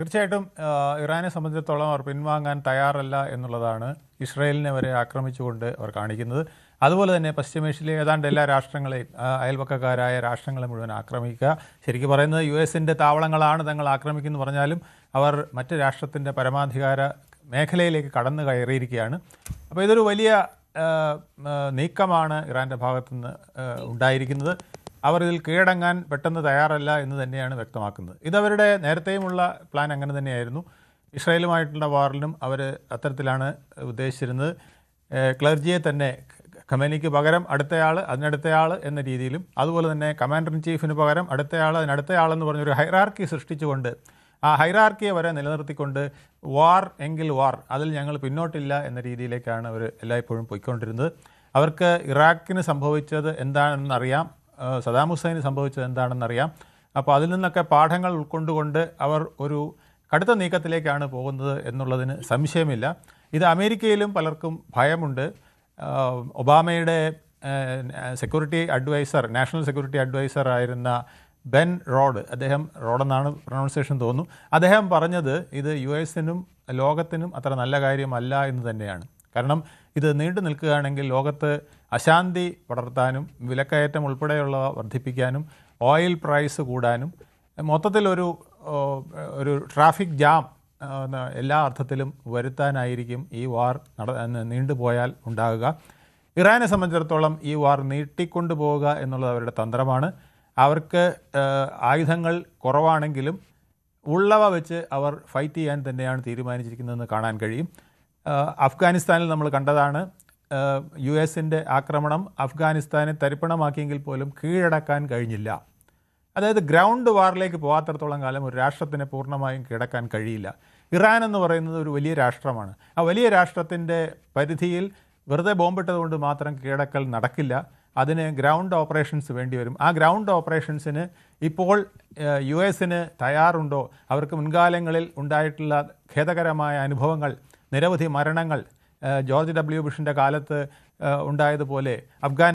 തീർച്ചയായിട്ടും ഇറാനെ സംബന്ധിച്ചിടത്തോളം അവർ പിൻവാങ്ങാൻ തയ്യാറല്ല എന്നുള്ളതാണ് ഇസ്രായേലിനെ വരെ ആക്രമിച്ചുകൊണ്ട് അവർ കാണിക്കുന്നത്. അതുപോലെ തന്നെ പശ്ചിമേഷ്യയിലെ ഏതാണ്ട് എല്ലാ രാഷ്ട്രങ്ങളെയും അയൽപക്കക്കാരായ രാഷ്ട്രങ്ങളെ മുഴുവൻ ആക്രമിക്കുക. ശരിക്കും പറയുന്നത് US-ൻ്റെ താവളങ്ങളാണ് തങ്ങൾ ആക്രമിക്കുന്നു പറഞ്ഞാലും അവർ മറ്റ് രാഷ്ട്രത്തിൻ്റെ പരമാധികാര മേഖലയിലേക്ക് കടന്നു കയറിയിരിക്കുകയാണ്. അപ്പോൾ ഇതൊരു വലിയ നീക്കമാണ് ഇറാൻ്റെ ഭാഗത്തുനിന്ന് ഉണ്ടായിരിക്കുന്നത്. അവർ ഇതിൽ കീഴടങ്ങാൻ പെട്ടെന്ന് തയ്യാറല്ല എന്ന് തന്നെയാണ് വ്യക്തമാക്കുന്നത്. ഇതവരുടെ നേരത്തെയുമുള്ള പ്ലാൻ അങ്ങനെ തന്നെയായിരുന്നു. ഇസ്രായേലുമായിട്ടുള്ള വാറിലും അവർ അത്തരത്തിലാണ് ഉദ്ദേശിച്ചിരുന്നത്. ക്ലർജിയെ തന്നെ ഖമേനിക്ക് പകരം അടുത്തയാൾ, അതിനടുത്തയാൾ എന്ന രീതിയിലും, അതുപോലെ തന്നെ കമാൻഡർ ഇൻ ചീഫിന് പകരം അടുത്തയാൾ, അതിനടുത്തയാളെന്ന് പറഞ്ഞൊരു ഹൈറാർക്കി സൃഷ്ടിച്ചുകൊണ്ട് ആ ഹൈറാർക്കിയെ വരെ നിലനിർത്തിക്കൊണ്ട് വാർ എങ്കിൽ വാർ, അതിൽ ഞങ്ങൾ പിന്നോട്ടില്ല എന്ന രീതിയിലേക്കാണ് അവർ എല്ലായ്പ്പോഴും പോയിക്കൊണ്ടിരുന്നത്. അവർക്ക് ഇറാഖിന് സംഭവിച്ചത് എന്താണെന്നറിയാം, സദാം ഹുസൈന് സംഭവിച്ചത് എന്താണെന്നറിയാം. അപ്പോൾ അതിൽ നിന്നൊക്കെ പാഠങ്ങൾ ഉൾക്കൊണ്ടുകൊണ്ട് അവർ ഒരു കടുത്ത നീക്കത്തിലേക്കാണ് പോകുന്നത് എന്നുള്ളതിന് സംശയമില്ല. ഇത് അമേരിക്കയിലും പലർക്കും ഭയമുണ്ട്. ഒബാമയുടെ security adviser, national security adviser ആയിരുന്ന ബെൻ റോഡ്, അദ്ദേഹം റോഡെന്നാണ് പ്രൊണൗൺസിയേഷൻ തോന്നുന്നു, അദ്ദേഹം പറഞ്ഞത് ഇത് US-നും ലോകത്തിനും അത്ര നല്ല കാര്യമല്ല എന്ന് തന്നെയാണ്. കാരണം ഇത് നീണ്ടു നിൽക്കുകയാണെങ്കിൽ ലോകത്ത് അശാന്തി പടർത്താനും വിലക്കയറ്റം ഉൾപ്പെടെയുള്ളവ വർദ്ധിപ്പിക്കാനും ഓയിൽ പ്രൈസ് കൂടാനും മൊത്തത്തിലൊരു ട്രാഫിക് ജാം എല്ലാ അർത്ഥത്തിലും വരുത്താനായിരിക്കും ഈ വാർ നീണ്ടുപോയാൽ ഉണ്ടാകുക. ഇറാനെ സംബന്ധിച്ചിടത്തോളം ഈ വാർ നീട്ടിക്കൊണ്ടു പോവുക എന്നുള്ളത് അവരുടെ തന്ത്രമാണ്. അവർക്ക് ആയുധങ്ങൾ കുറവാണെങ്കിലും ഉള്ളവ വെച്ച് അവർ ഫൈറ്റ് ചെയ്യാൻ തന്നെയാണ് തീരുമാനിച്ചിരിക്കുന്നതെന്ന് കാണാൻ കഴിയും. അഫ്ഗാനിസ്ഥാനിൽ നമ്മൾ കണ്ടതാണ്. US-ൻ്റെ ആക്രമണം അഫ്ഗാനിസ്ഥാനെ തരിപ്പണമാക്കിയെങ്കിൽ പോലും കീഴടക്കാൻ കഴിഞ്ഞില്ല. അതായത് ഗ്രൗണ്ട് വാറിലേക്ക് പോകാത്തിടത്തോളം കാലം ഒരു രാഷ്ട്രത്തിനെ പൂർണ്ണമായും കീഴടക്കാൻ കഴിയില്ല. ഇറാൻ എന്ന് പറയുന്നത് ഒരു വലിയ രാഷ്ട്രമാണ്. ആ വലിയ രാഷ്ട്രത്തിൻ്റെ പരിധിയിൽ വെറുതെ ബോംബിട്ടത് കൊണ്ട് മാത്രം കീഴടക്കൽ നടക്കില്ല. അതിന് ഗ്രൗണ്ട് ഓപ്പറേഷൻസ് വേണ്ടി വരും. ആ ഗ്രൗണ്ട് ഓപ്പറേഷൻസിന് ഇപ്പോൾ US-ന് തയ്യാറുണ്ടോ? അവർക്ക് മുൻകാലങ്ങളിൽ ഉണ്ടായിട്ടുള്ള ഖേദകരമായ അനുഭവങ്ങൾ, നിരവധി മരണങ്ങൾ, ജോർജ് W. ബുഷിൻ്റെ കാലത്ത് ഉണ്ടായതുപോലെ അഫ്ഗാൻ